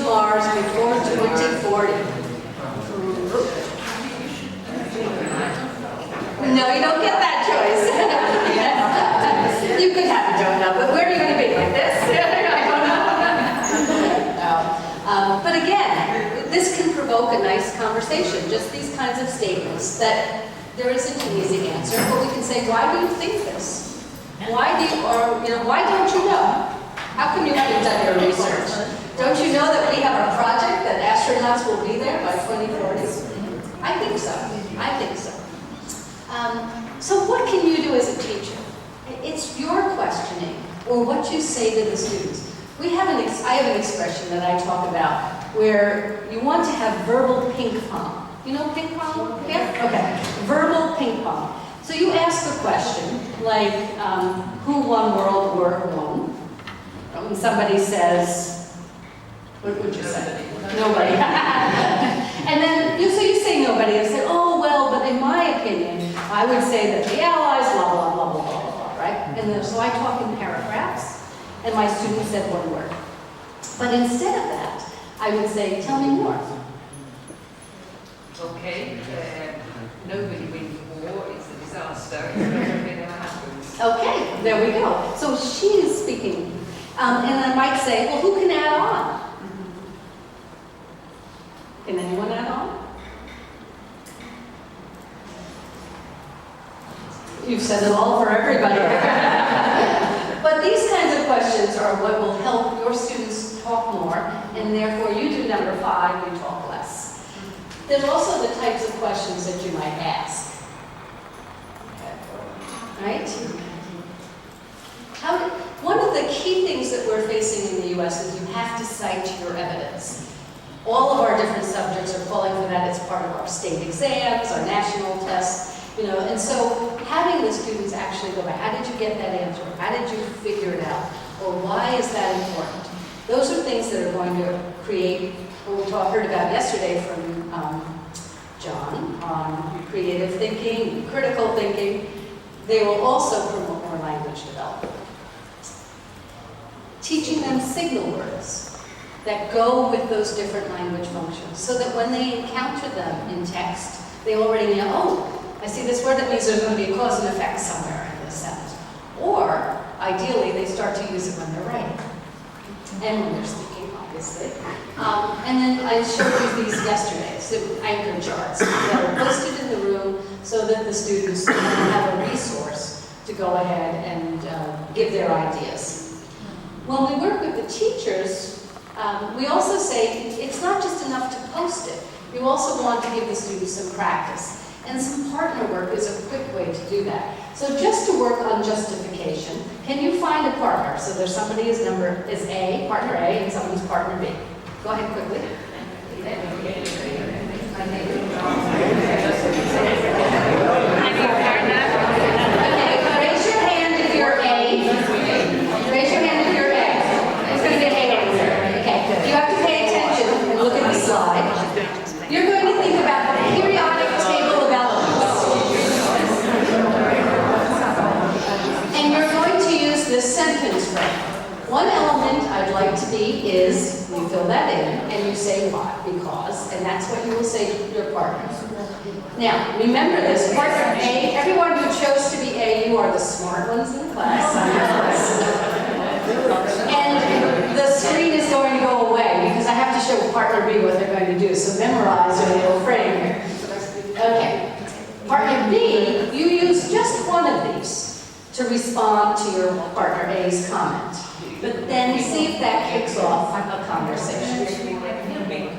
Mars before 2040? No, you don't get that choice. You could have a donut, but where are you going to be? Like this? I don't know. No. But again, this can provoke a nice conversation. Just these kinds of statements that there isn't an easy answer, but we can say, why do you think this? Why do you, or why don't you know? How come you haven't done your research? Don't you know that we have a project that astronauts will be there by 2040? I think so. I think so. So what can you do as a teacher? It's your questioning, or what you say to the students. I have an expression that I talk about where you want to have verbal ping pong. You know ping pong? Yeah? Okay. Verbal ping pong. So you ask a question, like, who won World War I? When somebody says, what would you say? Nobody. And then, so you say nobody, and say, oh, well, but in my opinion, I would say that the Allies, blah, blah, blah, blah, blah, blah, right? And then, so I talk in paragraphs, and my students said one word. But instead of that, I would say, tell me more. Okay, nobody wins war, it's a disaster, everything ever happens. Okay, there we go. So she is speaking. And I might say, well, who can add on? Can anyone add on? You've said it all for everybody. But these kinds of questions are what will help your students talk more, and therefore you do number 5, you talk less. There's also the types of questions that you might ask. Right? One of the key things that we're facing in the U.S. is you have to cite your evidence. All of our different subjects are calling for that as part of our state exams, our national tests, and so having the students actually go back, how did you get that answer? How did you figure it out? Or why is that important? Those are things that are going to create what we heard about yesterday from John on creative thinking, critical thinking. They will also promote more language development. Teaching them signal words that go with those different language functions so that when they encounter them in text, they already know, oh, I see this word, that means there's going to be a cause and effect somewhere in this sentence. Or, ideally, they start to use it when they're writing. And when they're speaking, obviously. And then I showed you these yesterday, so anchor charts that are posted in the room so that the students have a resource to go ahead and give their ideas. When we work with the teachers, we also say it's not just enough to post it. You also want to give the students some practice. And some partner work is a quick way to do that. So just to work on justification, can you find a partner? So there's somebody whose number is A, partner A, and someone's partner B. Go ahead quickly. Okay, raise your hand if you're A. Raise your hand if you're A. It's going to be an A answer. Okay, you have to pay attention and look at the slide. You're going to think about the periodic table of elements. And you're going to use this sentence frame. One element I'd like to be is, you fill that in, and you say why, because, and that's what you will say to your partner. Now, remember this, partner A, everyone who chose to be A, you are the smart ones in the class. And the screen is going to go away because I have to show partner B what they're going to do, so memorize your little frame here. Okay. Partner B, you use just one of these to respond to your partner A's comment. But then see if that kicks off a conversation.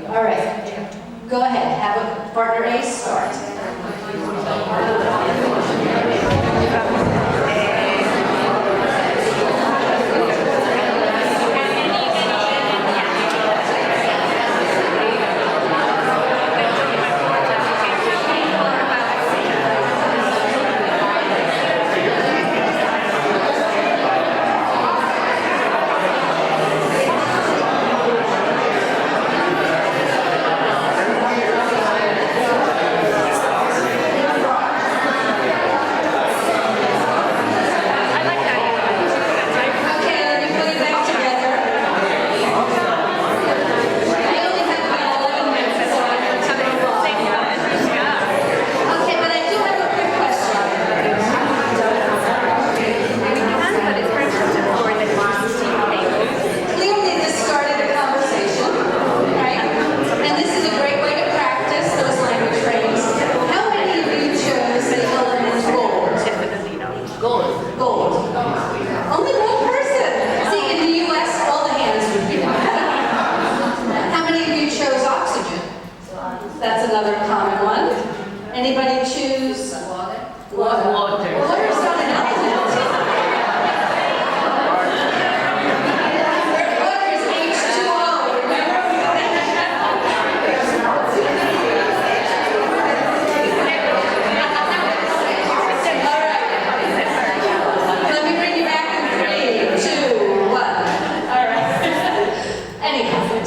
All right. Go ahead. Have a partner A start.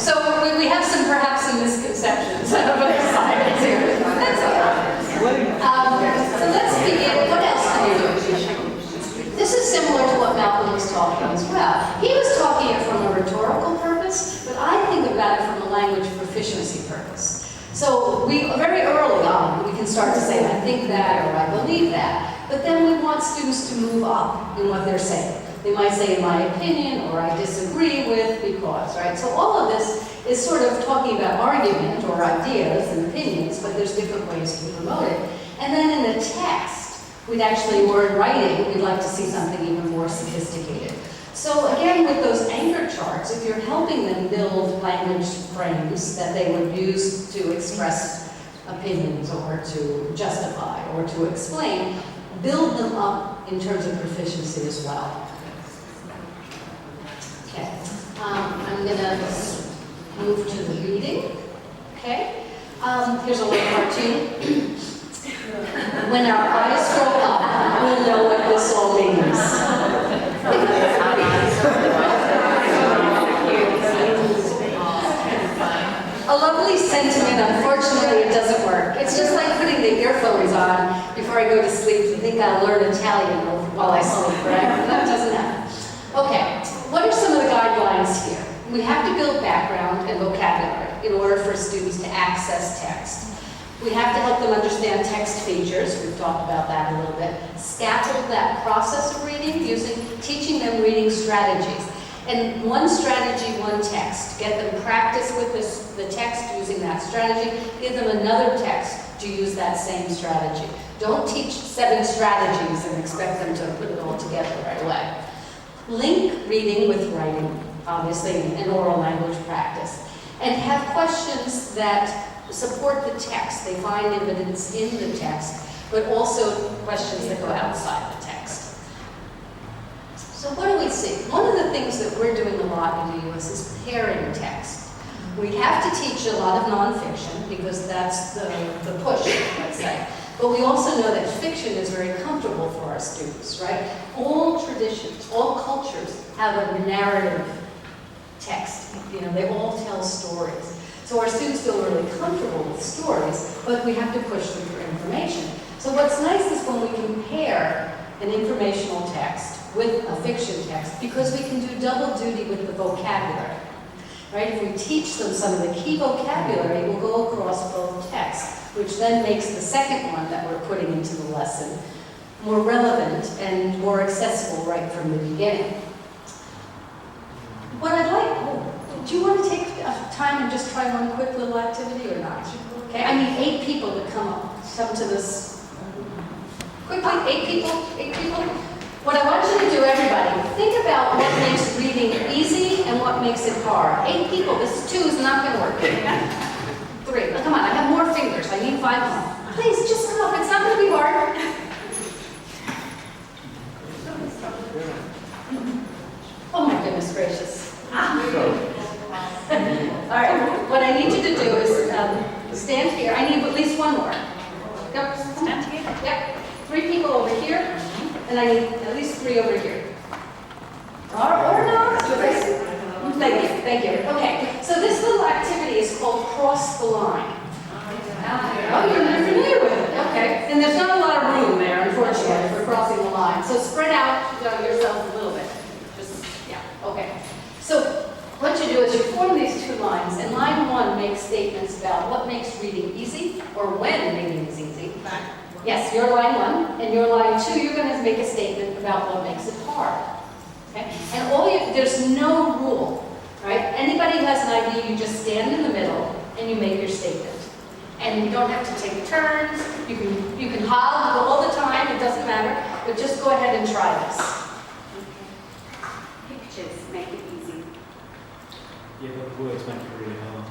So we have perhaps some misconceptions of both sides here. That's okay. So let's begin. What else can we do? This is similar to what Malcolm was talking as well. He was talking it from a rhetorical purpose, but I think about it from a language proficiency purpose. So very early on, we can start to say, I think that, or I believe that. But then we want students to move up in what they're saying. They might say, in my opinion, or I disagree with, because, right? So all of this is sort of talking about argument or ideas and opinions, but there's different ways to promote it. And then in the text, we'd actually, or in writing, we'd like to see something even more sophisticated. So again, with those anchor charts, if you're helping them build language frames that they would use to express opinions or to justify or to explain, build them up in terms of proficiency as well. Okay, I'm going to move to the reading. Okay, here's a little cartoon. When our eyes grow up, we'll know what this all means. A lovely sentiment, unfortunately, it doesn't work. It's just like putting the earphones on before I go to sleep and think I'll learn Italian while I sleep, right? That doesn't happen. Okay, what are some of the guidelines here? We have to build background and vocabulary in order for students to access text. We have to help them understand text features. We've talked about that a little bit. Scaffold that process of reading teaching them reading strategies. And one strategy, one text. Get them practice with the text using that strategy. Give them another text to use that same strategy. Don't teach 7 strategies and expect them to put it all together right away. Link reading with writing, obviously, and oral language practice. And have questions that support the text. They find evidence in the text, but also questions that go outside the text. So what do we see? One of the things that we're doing a lot in the US is pairing text. We have to teach a lot of nonfiction because that's the push, let's say. But we also know that fiction is very comfortable for our students, right? All traditions, all cultures have a narrative text. You know, they all tell stories. So our students feel really comfortable with stories, but we have to push them for information. So what's nice is when we can pair an informational text with a fiction text, because we can do double duty with the vocabulary, right? If we teach them some of the key vocabulary, it will go across both texts, which then makes the second one that we're putting into the lesson more relevant and more accessible right from the beginning. What I'd like, do you want to take time and just try one quick little activity or not? Okay, I need 8 people to come to this. Quickly, 8 people, 8 people. What I want you to do, everybody, think about what makes reading easy and what makes it hard. 8 people, this 2 is not going to work. 3, come on, I have more fingers, I need 5 more. Please, just come up, it's not going to be hard. Oh my goodness gracious. All right, what I need you to do is stand here. I need at least 1 more. Yep, stand here. Yep, 3 people over here, and I need at least 3 over here. Or not. Thank you, thank you. Okay, so this little activity is called Cross the Line. Oh, you're not familiar with it. Okay, and there's not a lot of room there, unfortunately, for crossing the line. So spread out yourself a little bit. Just, yeah, okay. So what you do is you form these 2 lines, and line 1 makes statements about what makes reading easy, or when reading is easy. Yes, your line 1, and your line 2, you're going to make a statement about what makes it hard. Okay? And there's no rule, right? Anybody who has an idea, you just stand in the middle, and you make your statement. And you don't have to take turns, you can hog all the time, it doesn't matter, but just go ahead and try this. Pictures make it easy. Yeah, but words make it really hard.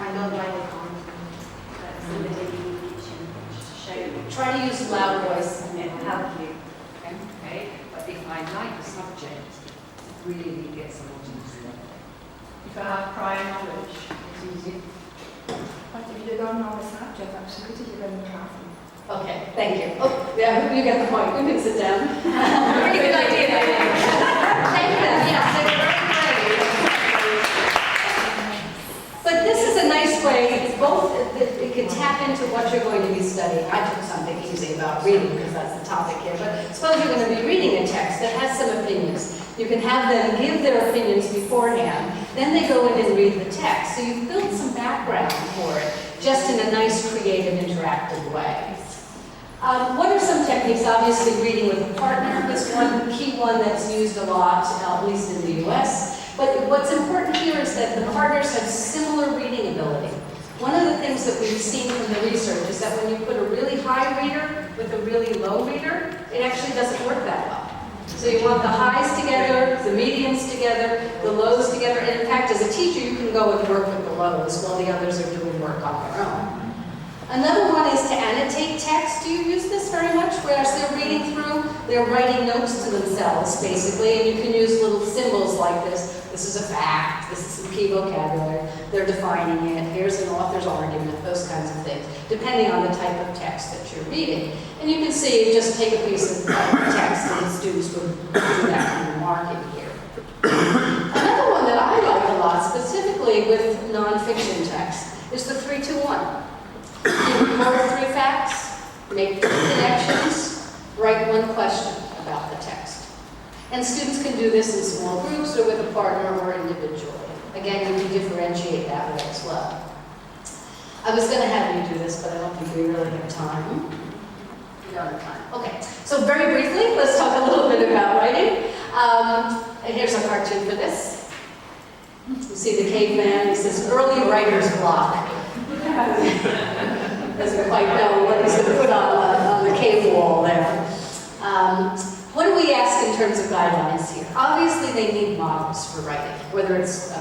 I know why they can't. Somebody in the kitchen to show you. Try to use loud voice. And it'll help you. Okay, but if I like the subject, really get someone to listen. If I have prior knowledge, it's easy. Want if you don't know the subject, absolutely you can try. Okay, thank you. Oh, yeah, you get the point. We can sit down. Pretty good idea, I think. Thank them, yes, they were very brave. tap into what you're going to be studying. I took something easy about reading because that's the topic here, but suppose you're going to be reading a text that has some opinions. You can have them give their opinions beforehand, then they go in and read the text. So you've built some background for it, just in a nice, creative, interactive way. What are some techniques? Obviously, reading with a partner is one key one that's used a lot, at least in the US. But what's important here is that the partners have similar reading ability. One of the things that we've seen from the research is that when you put a really high reader with a really low reader, it actually doesn't work that well. So you want the highs together, the mediums together, the lows together, and in fact, as a teacher, you can go and work with the lows while the others are doing work on their own. Another one is to annotate text. Do you use this very much? Whereas they're reading through, they're writing notes to themselves, basically, and you can use little symbols like this. This is a fact, this is some key vocabulary, they're defining it, here's an author's argument, those kinds of things, depending on the type of text that you're reading. And you can see, just take a piece of text and the students would do that kind of marking here. Another one that I like a lot, specifically with nonfiction text, is the 3-2-1. You record 3 facts, make 3 connections, write 1 question about the text. And students can do this in small groups or with a partner or individually. Again, you can differentiate that way as well. I was going to have you do this, but I don't think we really have time. We don't have time. Okay, so very briefly, let's talk a little bit about writing. And here's a cartoon for this. You see the caveman, he says, early writer's block. Doesn't quite know what he's going to put on the cave wall there. What do we ask in terms of guidelines here? Obviously, they need models for writing, whether it's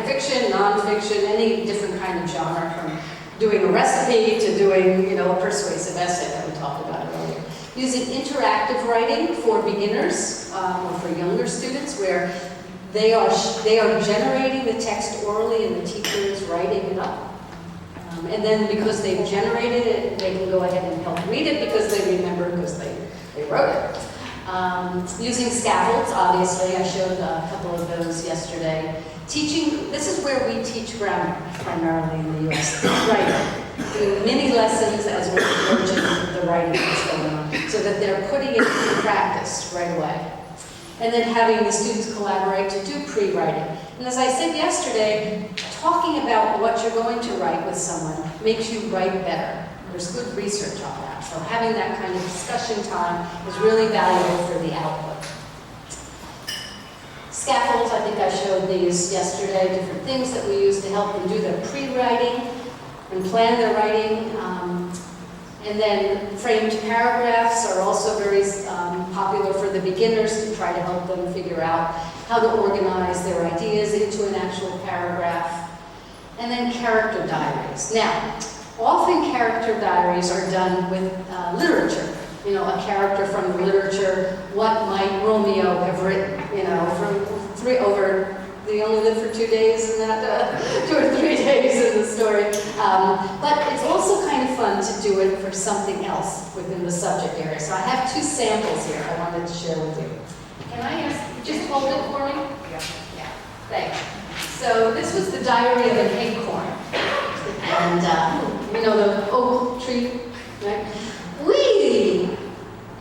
fiction, nonfiction, any different kind of genre, from doing a recipe to doing, a persuasive essay that we talked about earlier. Using interactive writing for beginners or for younger students, where they are generating the text orally and the teacher is writing it up. And then because they've generated it, they can go ahead and help read it because they remember because they wrote it. Using scaffolds, obviously, I showed a couple of those yesterday. Teaching, this is where we teach grammar, primarily in the US, writing. Doing mini lessons as we're approaching the writing that's going on, so that they're putting it into practice right away. And then having the students collaborate to do pre-writing. And as I said yesterday, talking about what you're going to write with someone makes you write better. There's good research on that. So having that kind of discussion time is really valuable for the output. Scaffolds, I think I showed these yesterday, different things that we use to help them do their pre-writing and plan their writing. And then framed paragraphs are also very popular for the beginners to try to help them figure out how to organize their ideas into an actual paragraph. And then character diaries. Now, often character diaries are done with literature. A character from the literature. What might Romeo have written? They only lived for 2 days in that, 2 or 3 days in the story. But it's also kind of fun to do it for something else within the subject area. So I have 2 samples here I wanted to share with you. Can I ask, just hold it for me? Yeah. Thanks. So this was the diary of an acorn. And, the oak tree, right? Whee!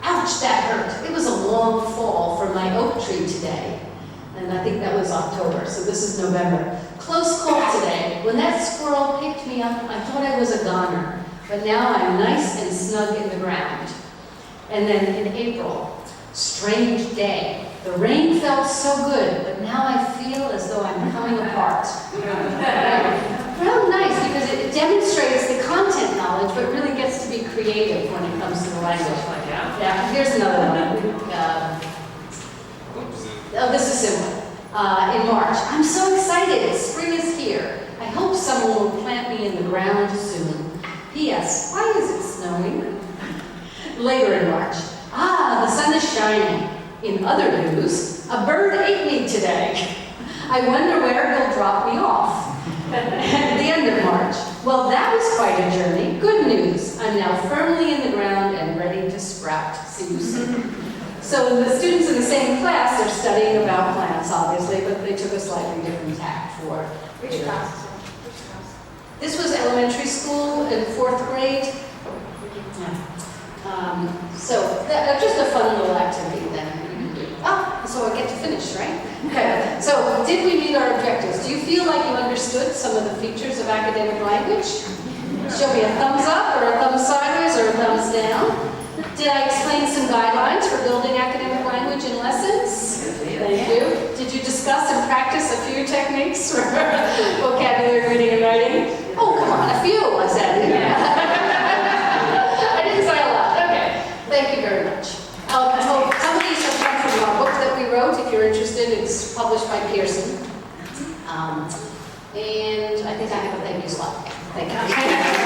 Ouch, that hurt. It was a long fall for my oak tree today. And I think that was October, so this is November. Close call today. When that squirrel picked me up, I thought I was a goner. But now I'm nice and snug in the ground. And then in April, strange day. The rain felt so good, but now I feel as though I'm coming apart. Real nice, because it demonstrates the content knowledge, but really gets to be creative when it comes to the language. Yeah, here's another one. This is similar. In March, I'm so excited. Spring is here. I hope someone will plant me in the ground soon. P.S. Why is it snowing? Later in March. The sun is shining. In other news, a bird ate me today. I wonder where he'll drop me off. At the end of March. Well, that was quite a journey. Good news. I'm now firmly in the ground and ready to sprout. See you soon. So the students in the same class are studying about plants, obviously, but they took a slightly different tack for Which class? Which class? This was elementary school in 4th grade. Just a fun little activity then. So I get to finish, right? Okay, so did we meet our objectives? Do you feel like you understood some of the features of academic language? Show me a thumbs up or a thumbs sideways or a thumbs down. Did I explain some guidelines for building academic language in lessons? Thank you. Did you discuss and practice a few techniques for vocabulary, reading, and writing? Oh, come on, a few, I said. I didn't say a lot. Okay, thank you very much. Some of these have come from our book that we wrote. If you're interested, it's published by Pearson. And I think I have a thank you slide. Thank you.